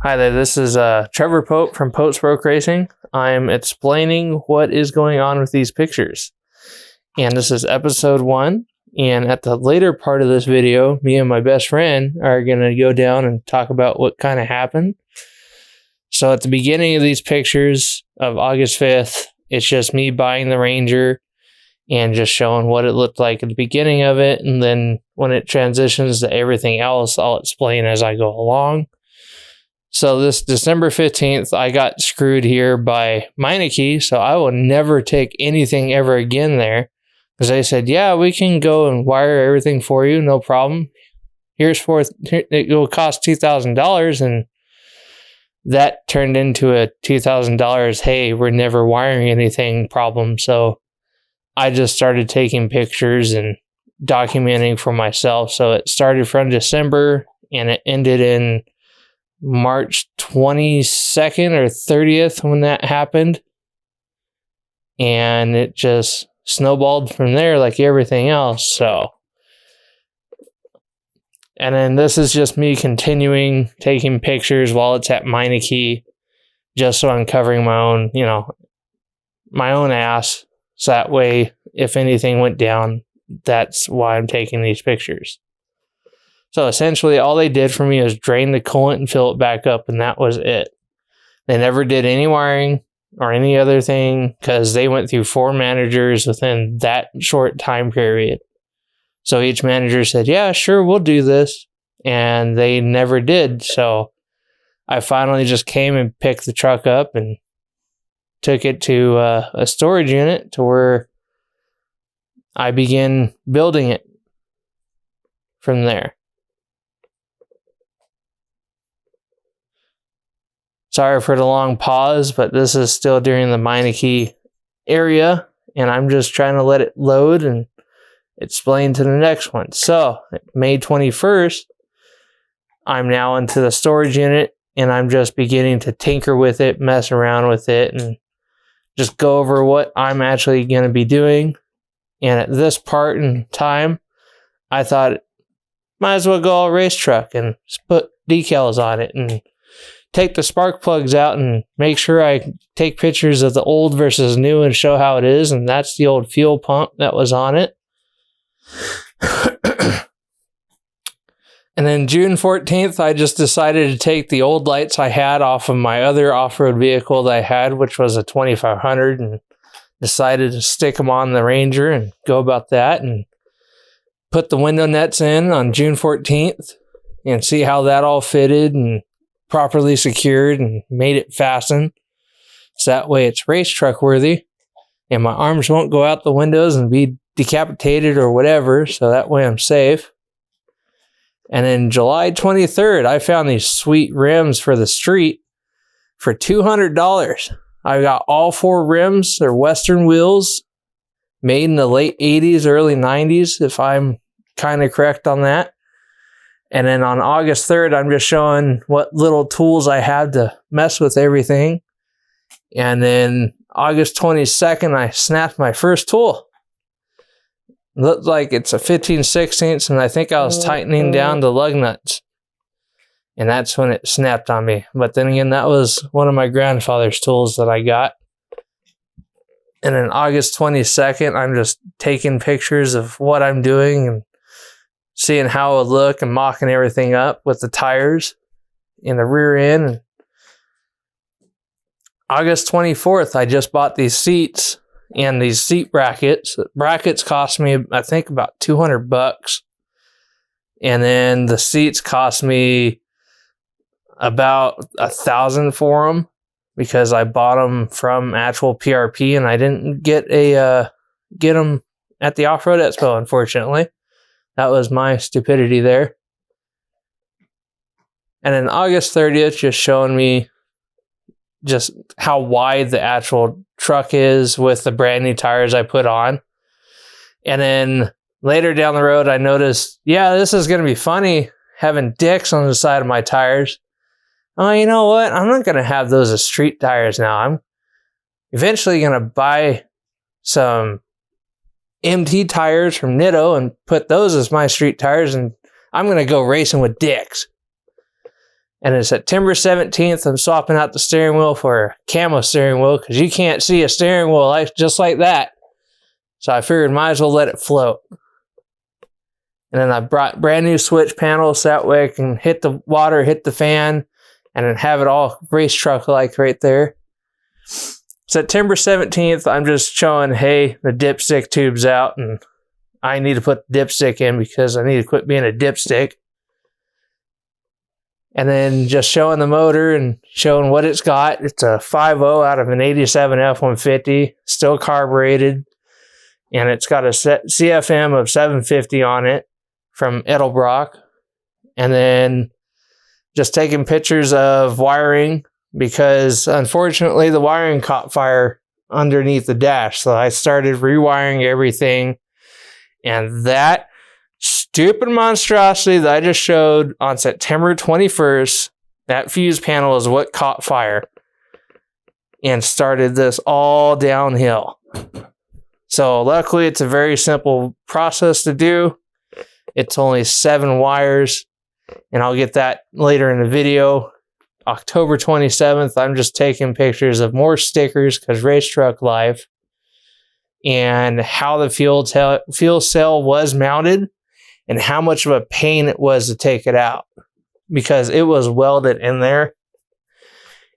Hi there, this is Trevor Pope from Pope's Broke Racing. I'm explaining what is going on with these pictures. And this is episode 1. And at the later part of this video, me and my best friend are going to go down and talk about what kind of happened. So at the beginning of these pictures of August 5th, it's just me buying the Ranger and just showing what it looked like at the beginning of it. And then when it transitions to everything else, I'll explain as I go along. So this December 15th, I got screwed here by Meineke, so I will never take anything ever again there. Because they said, yeah, we can go and wire everything for you, no problem. It will cost $2,000, and that turned into a $2,000, hey, we're never wiring anything problem. So I just started taking pictures and documenting for myself. So it started from December, and it ended in March 22nd or 30th when that happened. And it just snowballed from there like everything else. So, and then this is just me continuing taking pictures while it's at Meineke, just so I'm covering my own, my own ass. So that way, if anything went down, that's why I'm taking these pictures. So essentially, all they did for me was drain the coolant and fill it back up, and that was it. They never did any wiring or any other thing because they went through 4 managers within that short time period. So each manager said, yeah, sure, we'll do this. And they never did. So I finally just came and picked the truck up and took it to a storage unit to where I began building it from there. Sorry for the long pause, but this is still during the Meineke area, and I'm just trying to let it load and explain to the next one. So, May 21st, I'm now into the storage unit, and I'm just beginning to tinker with it, mess around with it, and just go over what I'm actually going to be doing. And at this part in time, I thought, might as well go all race truck and put decals on it and take the spark plugs out and make sure I take pictures of the old versus new and show how it is. And that's the old fuel pump that was on it. And then June 14th, I just decided to take the old lights I had off of my other off-road vehicle that I had, which was a 2500, and decided to stick them on the Ranger and go about that and put the window nets in on June 14th and see how that all fitted and properly secured and made it fasten. So that way it's race truck worthy and my arms won't go out the windows and be decapitated or whatever. So that way I'm safe. And then July 23rd, I found these sweet rims for the street for $200. I got all 4 rims. They're Western wheels made in the late 80s, early 90s, if I'm kind of correct on that. And then on August 3rd, I'm just showing what little tools I have to mess with everything. And then August 22nd, I snapped my first tool. Looked like it's a 15/16, and I think I was tightening down the lug nuts. And that's when it snapped on me. But then again, that was one of my grandfather's tools that I got. And then August 22nd, I'm just taking pictures of what I'm doing and seeing how it would look and mocking everything up with the tires in the rear end. And August 24th, I just bought these seats and these seat brackets. The brackets cost me, I think, about $200. And then the seats cost me about $1,000 for them because I bought them from actual PRP and I didn't get them at the Off-Road Expo, unfortunately. That was my stupidity there. And then August 30th, just showing me just how wide the actual truck is with the brand new tires I put on. And then later down the road, I noticed, yeah, this is going to be funny having dicks on the side of my tires. Oh, you know what? I'm not going to have those as street tires now. I'm eventually going to buy some MT tires from Nitto and put those as my street tires, and I'm going to go racing with dicks. And then September 17th, I'm swapping out the steering wheel for a camo steering wheel because you can't see a steering wheel just like that. So I figured might as well let it float. And then I brought brand new switch panels that way I can hit the water, hit the fan, and then have it all race truck like right there. September 17th, I'm just showing, hey, the dipstick tube's out and I need to put the dipstick in because I need to quit being a dipstick. And then just showing the motor and showing what it's got. It's a 5.0 out of an 87 F-150, still carbureted. And it's got a CFM of 750 on it from Edelbrock. And then just taking pictures of wiring because unfortunately the wiring caught fire underneath the dash. So I started rewiring everything. And that stupid monstrosity that I just showed on September 21st, that fuse panel is what caught fire and started this all downhill. So luckily it's a very simple process to do. It's only 7 wires and I'll get that later in the video. October 27th, I'm just taking pictures of more stickers because Race Truck Life and how the fuel cell was mounted and how much of a pain it was to take it out because it was welded in there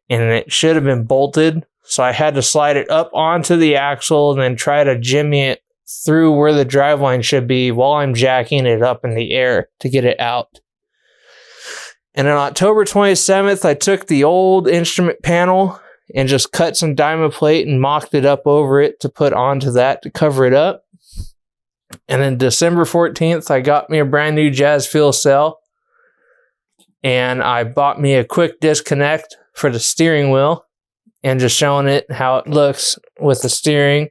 and it should have been bolted. So I had to slide it up onto the axle and then try to jimmy it through where the driveline should be while I'm jacking it up in the air to get it out. And on October 27th, I took the old instrument panel and just cut some diamond plate and mocked it up over it to put onto that to cover it up. And then December 14th, I got me a brand new Jazz fuel cell. And I bought me a quick disconnect for the steering wheel and just showing it how it looks with the steering.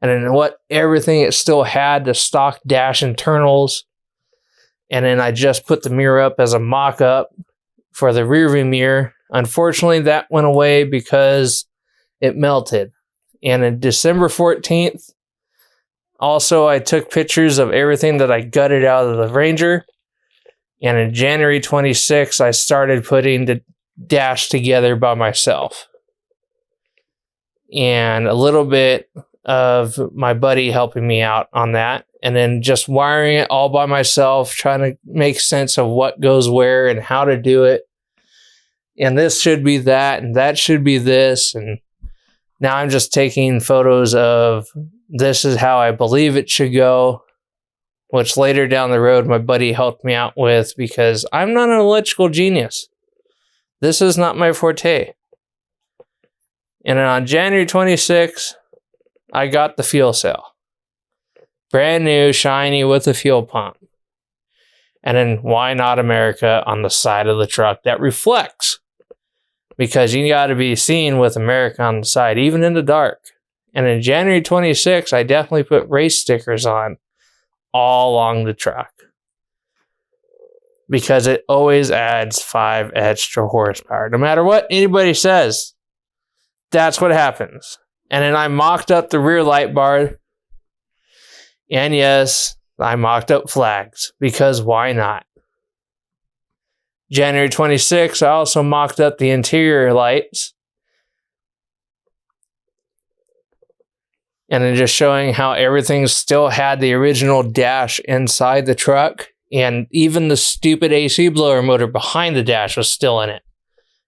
And then what everything it still had, the stock dash internals. And then I just put the mirror up as a mock-up for the rear view mirror. Unfortunately, that went away because it melted. And on December 14th, also, I took pictures of everything that I gutted out of the Ranger. And in January 26th, I started putting the dash together by myself. And a little bit of my buddy helping me out on that. And then just wiring it all by myself, trying to make sense of what goes where and how to do it. And this should be that, and that should be this. And now I'm just taking photos of this is how I believe it should go, which later down the road, my buddy helped me out with because I'm not an electrical genius. This is not my forte. And then on January 26th, I got the fuel cell. Brand new, shiny with a fuel pump. And then why not America on the side of the truck that reflects? Because you got to be seen with America on the side, even in the dark. And in January 26th, I definitely put race stickers on all along the truck. Because it always adds 5 extra horsepower. No matter what anybody says, that's what happens. And then I mocked up the rear light bar. And yes, I mocked up flags. Because why not? January 26th, I also mocked up the interior lights. And then just showing how everything still had the original dash inside the truck. And even the stupid AC blower motor behind the dash was still in it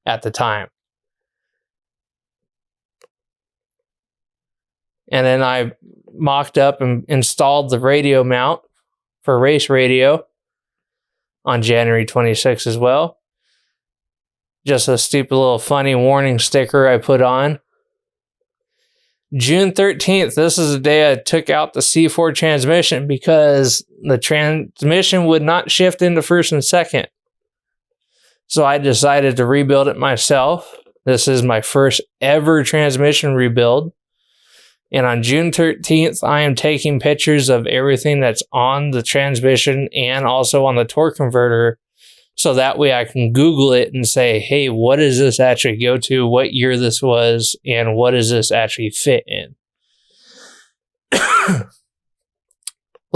at the time. And then I mocked up and installed the radio mount for race radio on January 26th as well. Just a stupid little funny warning sticker I put on. June 13th, this is the day I took out the C4 transmission because the transmission would not shift into first and second. So I decided to rebuild it myself. This is my first ever transmission rebuild. And on June 13th, I am taking pictures of everything that's on the transmission and also on the torque converter. So that way I can Google it and say, hey, what does this actually go to? What year this was? And what does this actually fit in?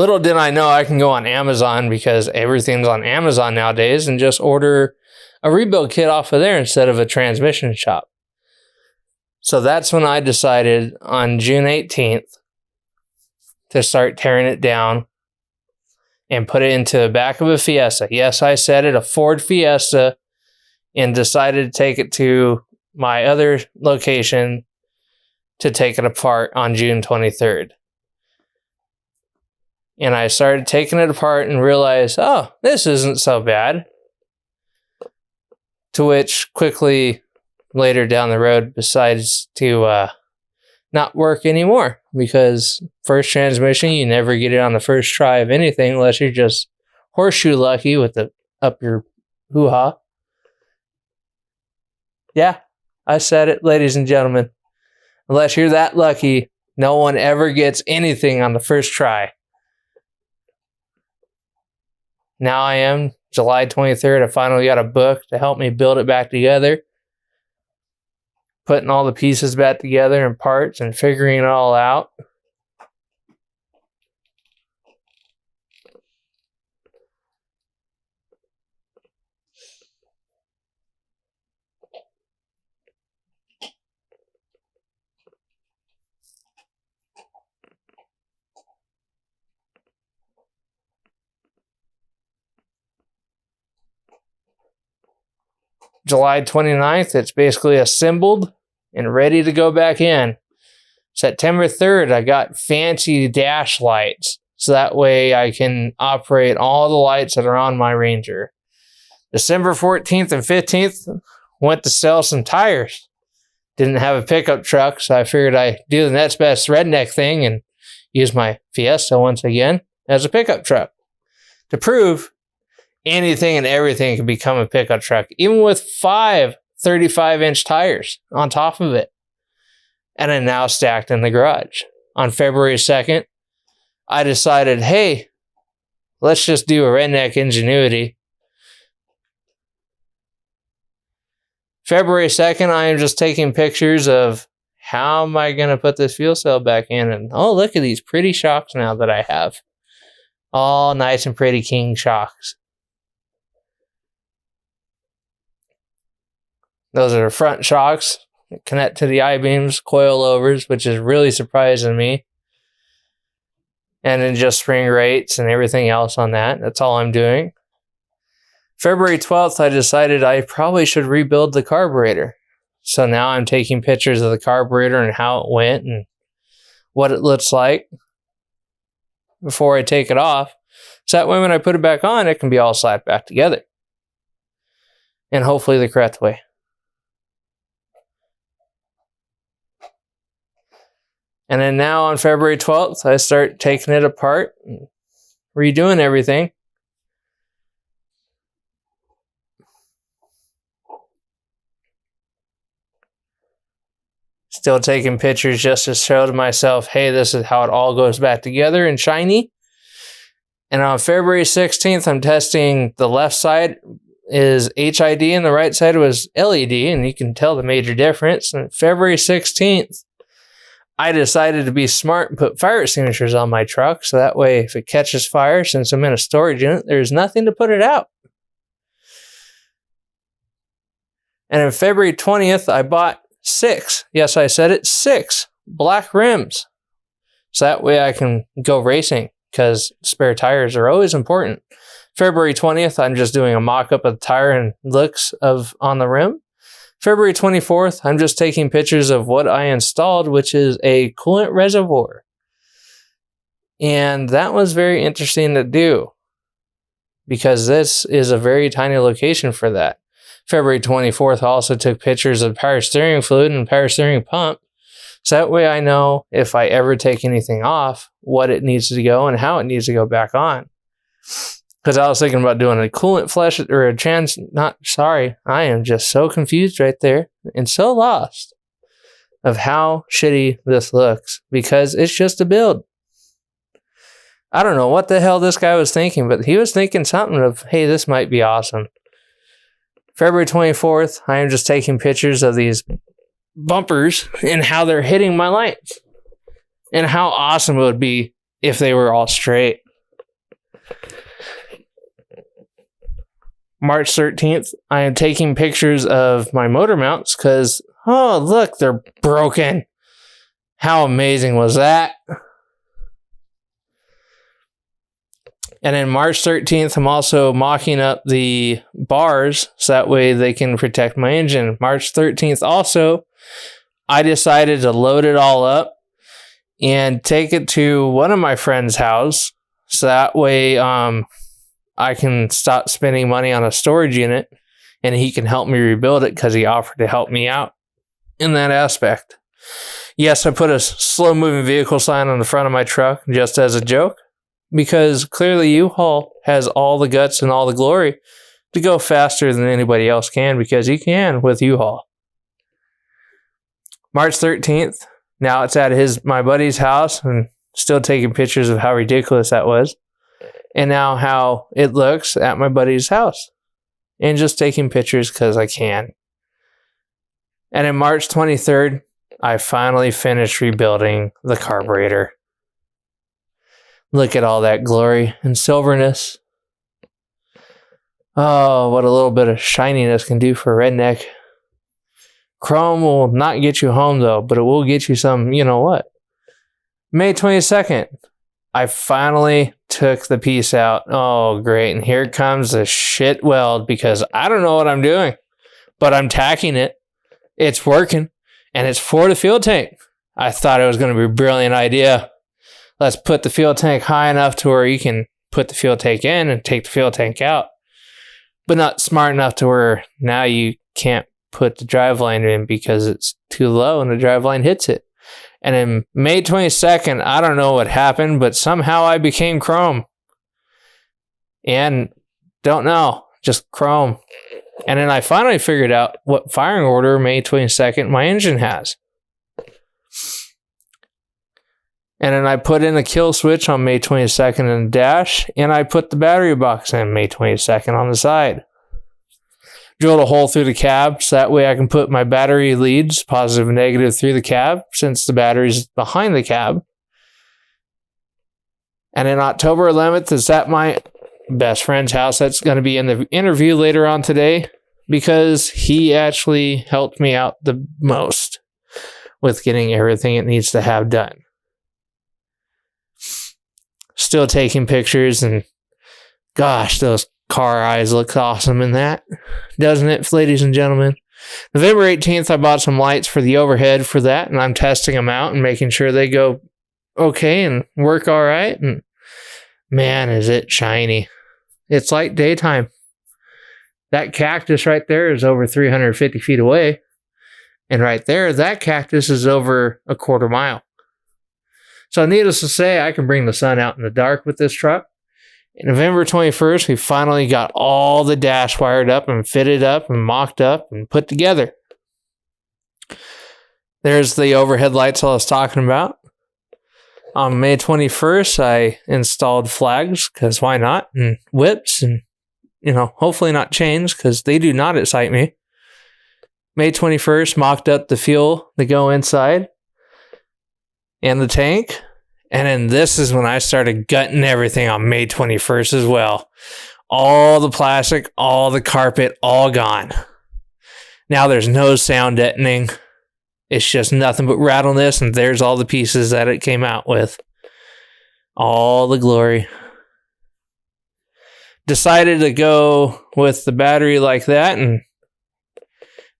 Little did I know I can go on Amazon, because everything's on Amazon nowadays, and just order a rebuild kit off of there instead of a transmission shop. So that's when I decided on June 18th to start tearing it down and put it into the back of a Fiesta. Yes, I said it, a Ford Fiesta, and decided to take it to my other location to take it apart on June 23rd. And I started taking it apart and realized, oh, this isn't so bad. To which quickly later down the road decides to not work anymore, because first transmission, you never get it on the first try of anything unless you're just horseshoe lucky with the up your hoo-ha. Yeah, I said it, ladies and gentlemen. Unless you're that lucky, no one ever gets anything on the first try. Now I am, July 23rd, I finally got a book to help me build it back together. Putting all the pieces back together and parts and figuring it all out. July 29th, it's basically assembled and ready to go back in. September 3rd, I got fancy dash lights, so that way I can operate all the lights that are on my Ranger. December 14th and 15th, went to sell some tires. Didn't have a pickup truck, so I figured I'd do the next best redneck thing and use my Fiesta once again as a pickup truck to prove anything and everything can become a pickup truck, even with 5 35-inch tires on top of it. And then now stacked in the garage. On February 2nd, I decided, hey, let's just do a redneck ingenuity. February 2nd, I am just taking pictures of how am I going to put this fuel cell back in. And oh, look at these pretty shocks now that I have. All nice and pretty king shocks. Those are front shocks that connect to the I-beams, coilovers, which is really surprising me. And then just spring rates and everything else on that. That's all I'm doing. February 12th, I decided I probably should rebuild the carburetor. So now I'm taking pictures of the carburetor and how it went and what it looks like before I take it off. So that way when I put it back on, it can be all slapped back together. And hopefully the correct way. And then now on February 12th, I start taking it apart and redoing everything. Still taking pictures just to show to myself, hey, this is how it all goes back together and shiny. And on February 16th, I'm testing the left side is HID and the right side was LED, and you can tell the major difference. And February 16th, I decided to be smart and put fire extinguishers on my truck, so that way if it catches fire, since I'm in a storage unit, there's nothing to put it out. And on February 20th, I bought 6, yes, I said it, 6 black rims. So that way I can go racing, because spare tires are always important. February 20th, I'm just doing a mock-up of the tire and looks of on the rim. February 24th, I'm just taking pictures of what I installed, which is a coolant reservoir. And that was very interesting to do, because this is a very tiny location for that. February 24th, I also took pictures of power steering fluid and power steering pump. So that way I know if I ever take anything off, what it needs to go and how it needs to go back on. Because I was thinking about doing a coolant flush or I am just so confused right there and so lost of how shitty this looks, because it's just a build. I don't know what the hell this guy was thinking, but he was thinking something of, hey, this might be awesome. February 24th, I am just taking pictures of these bumpers and how they're hitting my lights and how awesome it would be if they were all straight. March 13th, I am taking pictures of my motor mounts because, oh, look, they're broken. How amazing was that? And then March 13th, I'm also mocking up the bars so that way they can protect my engine. March 13th also, I decided to load it all up and take it to one of my friend's house so that way I can stop spending money on a storage unit and he can help me rebuild it because he offered to help me out in that aspect. Yes, I put a slow-moving vehicle sign on the front of my truck just as a joke because clearly U-Haul has all the guts and all the glory to go faster than anybody else can because you can with U-Haul. March 13th, now it's at my buddy's house and still taking pictures of how ridiculous that was. And now how it looks at my buddy's house. And just taking pictures because I can. And in March 23rd, I finally finished rebuilding the carburetor. Look at all that glory and silverness. Oh, what a little bit of shininess can do for a redneck. Chrome will not get you home though, but it will get you some, you know what. May 22nd, I finally took the piece out. Oh, great. And here comes the shit weld because I don't know what I'm doing, but I'm tacking it. It's working and it's for the fuel tank. I thought it was going to be a brilliant idea. Let's put the fuel tank high enough to where you can put the fuel tank in and take the fuel tank out, but not smart enough to where now you can't put the driveline in because it's too low and the driveline hits it. And in May 22nd, I don't know what happened, but somehow I became chrome. And don't know, just chrome. And then I finally figured out what firing order May 22nd my engine has. And then I put in a kill switch on May 22nd in the dash, and I put the battery box in May 22nd on the side. Drilled a hole through the cab so that way I can put my battery leads, positive and negative, through the cab since the battery's behind the cab. And in October 11th, it's at my best friend's house. That's going to be in the interview later on today because he actually helped me out the most with getting everything it needs to have done. Still taking pictures and gosh, those car eyes look awesome in that, doesn't it, ladies and gentlemen? November 18th, I bought some lights for the overhead for that, and I'm testing them out and making sure they go okay and work all right. And man, is it shiny. It's like daytime. That cactus right there is over 350 feet away. And right there, that cactus is over a quarter mile. So needless to say, I can bring the sun out in the dark with this truck. November 21st, we finally got all the dash wired up and fitted up and mocked up and put together. There's the overhead lights I was talking about. On May 21st, I installed flags, because why not? And whips, and, hopefully not chains, because they do not excite me. May 21st, mocked up the fuel to go inside and the tank. And then this is when I started gutting everything on May 21st as well. All the plastic, all the carpet, all gone. Now there's no sound deadening. It's just nothing but rattleness, and there's all the pieces that it came out with. All the glory. Decided to go with the battery like that, and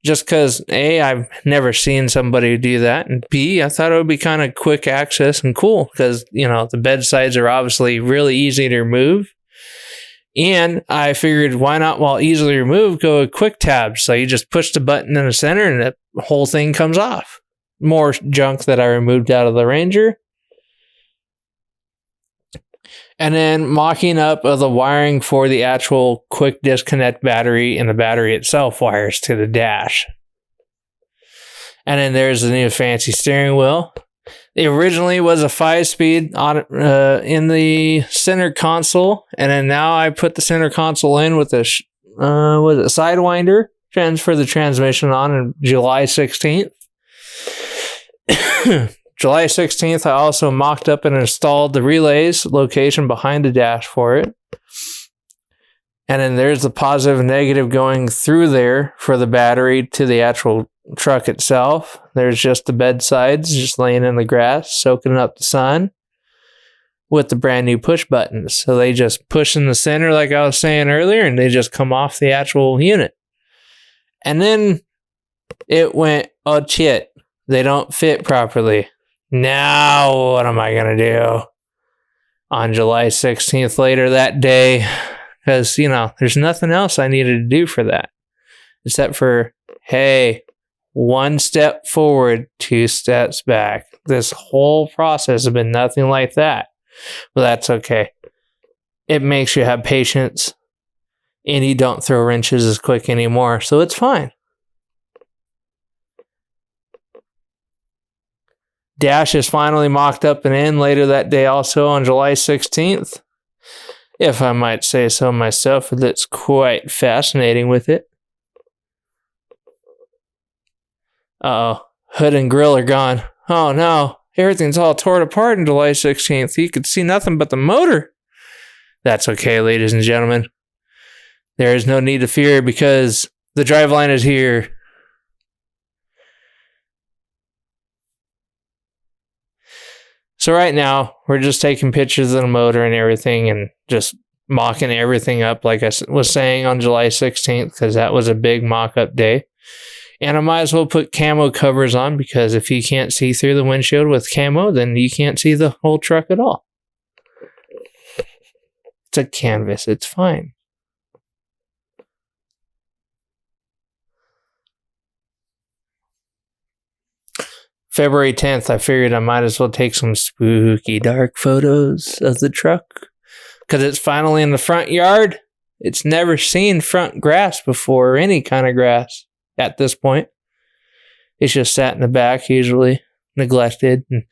just because, A, I've never seen somebody do that, and B, I thought it would be kind of quick access and cool, because, the bedsides are obviously really easy to remove. And I figured, why not, while easily removed, go a quick tab. So you just push the button in the center and the whole thing comes off. More junk that I removed out of the Ranger. And then mocking up of the wiring for the actual quick disconnect battery, and the battery itself wires to the dash. And then there's the new fancy steering wheel. It originally was a 5-speed in the center console, and then now I put the center console in with a Sidewinder, transfer the transmission on July 16th. July 16th, I also mocked up and installed the relays location behind the dash for it. And then there's the positive and negative going through there for the battery to the actual truck itself. There's just the bed sides just laying in the grass, soaking up the sun with the brand new push buttons. So they just push in the center like I was saying earlier, and they just come off the actual unit. And then it went, oh shit, they don't fit properly. Now what am I going to do? On July 16th later that day, because, there's nothing else I needed to do for that. Except for, hey, 1 step forward, 2 steps back. This whole process has been nothing like that. But that's okay. It makes you have patience. And you don't throw wrenches as quick anymore. So it's fine. Dash is finally mocked up and in later that day also on July 16th. If I might say so myself, that's quite fascinating with it. Uh-oh. Hood and grill are gone. Oh no. Everything's all torn apart on July 16th. You could see nothing but the motor. That's okay, ladies and gentlemen. There is no need to fear because the driveline is here. So right now, we're just taking pictures of the motor and everything and just mocking everything up like I was saying on July 16th because that was a big mock-up day. And I might as well put camo covers on because if you can't see through the windshield with camo, then you can't see the whole truck at all. It's a canvas. It's fine. February 10th, I figured I might as well take some spooky dark photos of the truck because it's finally in the front yard. It's never seen front grass before, or any kind of grass at this point. It's just sat in the back, usually neglected. And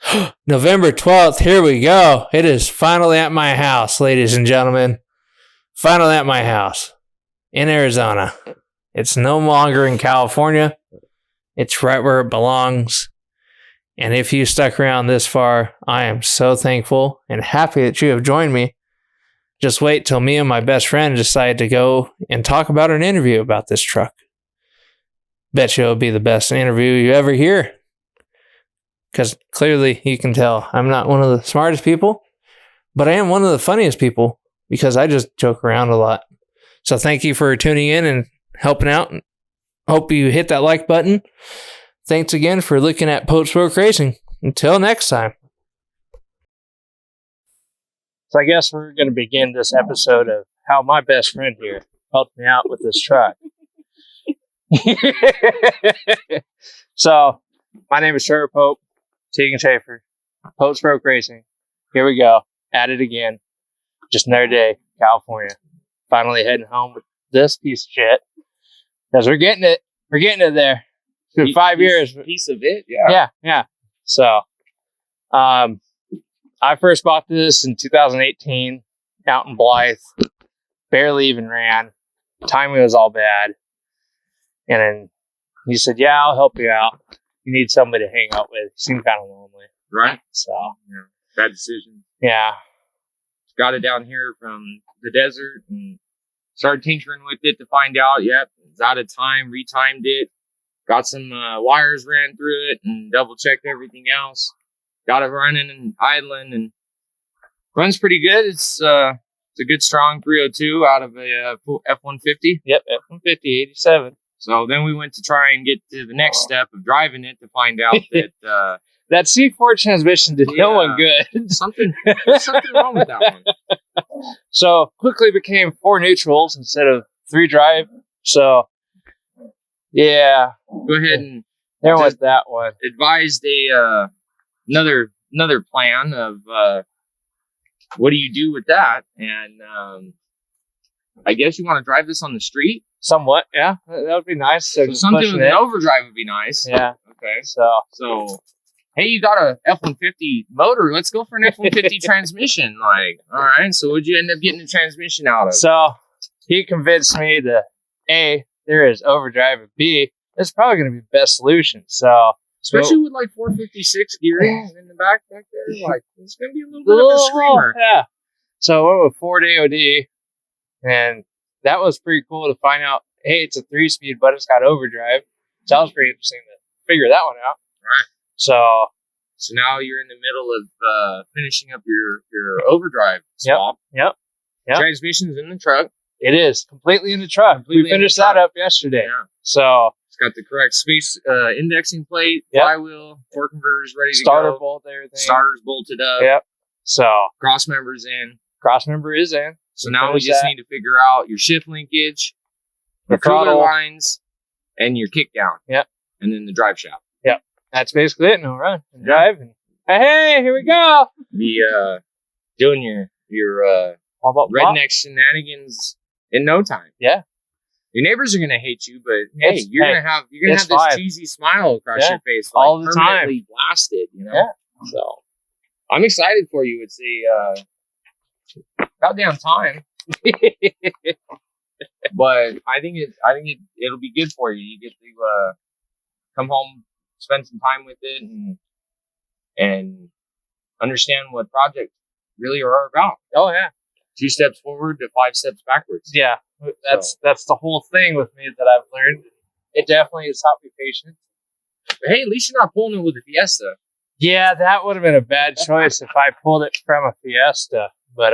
November 12th, here we go. It is finally at my house, ladies and gentlemen. Finally at my house in Arizona. It's no longer in California. It's right where it belongs. And if you stuck around this far, I am so thankful and happy that you have joined me. Just wait till me and my best friend decide to go and talk about an interview about this truck. Bet you it'll be the best interview you ever hear. Because clearly you can tell I'm not one of the smartest people, but I am one of the funniest people because I just joke around a lot. So thank you for tuning in and helping out. Hope you hit that like button. Thanks again for looking at Post-Stroke Racing. Until next time. So I guess we're going to begin this episode of how my best friend here helped me out with this truck. So, my name is Trevor Pope, Tegan Schaefer, Post-Stroke Racing. Here we go. At it again. Just another day, California. Finally heading home with this piece of shit. Because we're getting it. We're getting it there. For 5 years. Piece of it, yeah. Yeah. So, I first bought this in 2018 out in Blythe. Barely even ran. Timing was all bad. And then he said, yeah, I'll help you out. You need somebody to hang out with. You seem kind of lonely. Right. So, yeah. Bad decision. Yeah. Got it down here from the desert and started tinkering with it to find out, yep, it's out of time, retimed it. Got some wires ran through it and double checked everything else. Got it running and idling and runs pretty good. It's a good strong 302 out of a F-150. Yep, F-150, 87. So then we went to try and get to the next step of driving it to find out that that C4 transmission did no one good. There's something wrong with that one. So quickly became 4 neutrals instead of 3 drive. So yeah, go ahead and there was that one. Advised another plan of what do you do with that? And I guess you want to drive this on the street. Somewhat, yeah. That would be nice. So something with an overdrive would be nice. Yeah. Okay. So hey, you got a F-150 motor. Let's go for an F-150 transmission. Like, all right. So what'd you end up getting the transmission out of? So he convinced me that A, there is overdrive, and B, it's probably going to be the best solution. So especially with like 456 gearing in the back there, like it's going to be a little bit of a screamer. Yeah. So I went with Ford AOD, and that was pretty cool to find out. Hey, it's a 3-speed, but it's got overdrive. So that was pretty interesting to figure that one out. Right. So now you're in the middle of finishing up your overdrive swap. Yep. Transmission's in the truck. It is completely in the truck. We finished that up yesterday. Yeah. So it's got the correct space indexing plate, flywheel, torque converters ready to starter go. bolt, everything. Starters bolted up. Yep. So cross member's in. Cross member is in. So now we just need to figure out your shift linkage, your cooler lines, and your kick down. Yep. And then the drive shaft. Yep. That's basically it. No run and drive. And hey, here we go. Be doing your redneck shenanigans in no time. Yeah. Your neighbors are gonna hate you, but hey, you're gonna have this cheesy smile across your face like, all the time, blasted. You know. Yeah. So I'm excited for you. It's goddamn time. But I think it'll be good for you. You get to come home, spend some time with it, and understand what projects really are about. Oh yeah. 2 steps forward to 5 steps backwards. Yeah. That's the whole thing with me that I've learned. It definitely has taught me patience. But hey, at least you're not pulling it with a Fiesta. Yeah, that would have been a bad choice if I pulled it from a Fiesta. But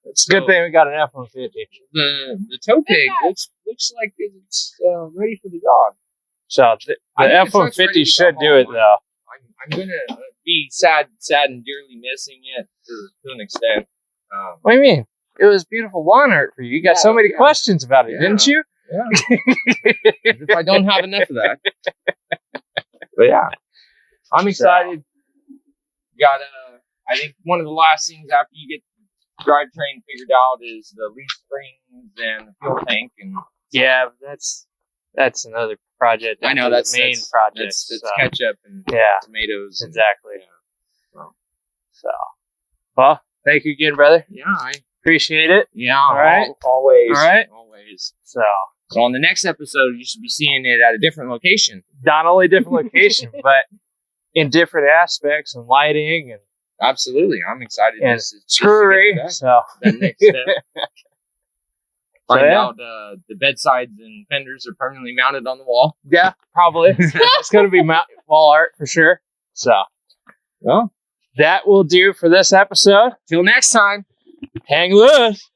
it's a good thing we got an F-150. The tow pig looks like it's ready for the job. So the F-150 should do it though. I'm gonna be sad and dearly missing it to an extent. What do you mean? It was beautiful lawn art for you. You got so many questions about it, didn't you? Yeah. If I don't have enough of that. But yeah, I'm excited. Got I think one of the last things after you get the drivetrain figured out is the leaf springs and the fuel tank, and that's another project. I know that's the main project. It's ketchup and tomatoes. Exactly. So, well, thank you again, brother. Yeah, I appreciate it. Yeah, all right. Always. All right. Always. So on the next episode, you should be seeing it at a different location. Not only different location, but in different aspects and lighting and absolutely. I'm excited. And screwery. So that next step. Find out the bedsides and fenders are permanently mounted on the wall. Yeah, probably. It's going to be wall art for sure. So, well, that will do for this episode. Till next time. Hang loose.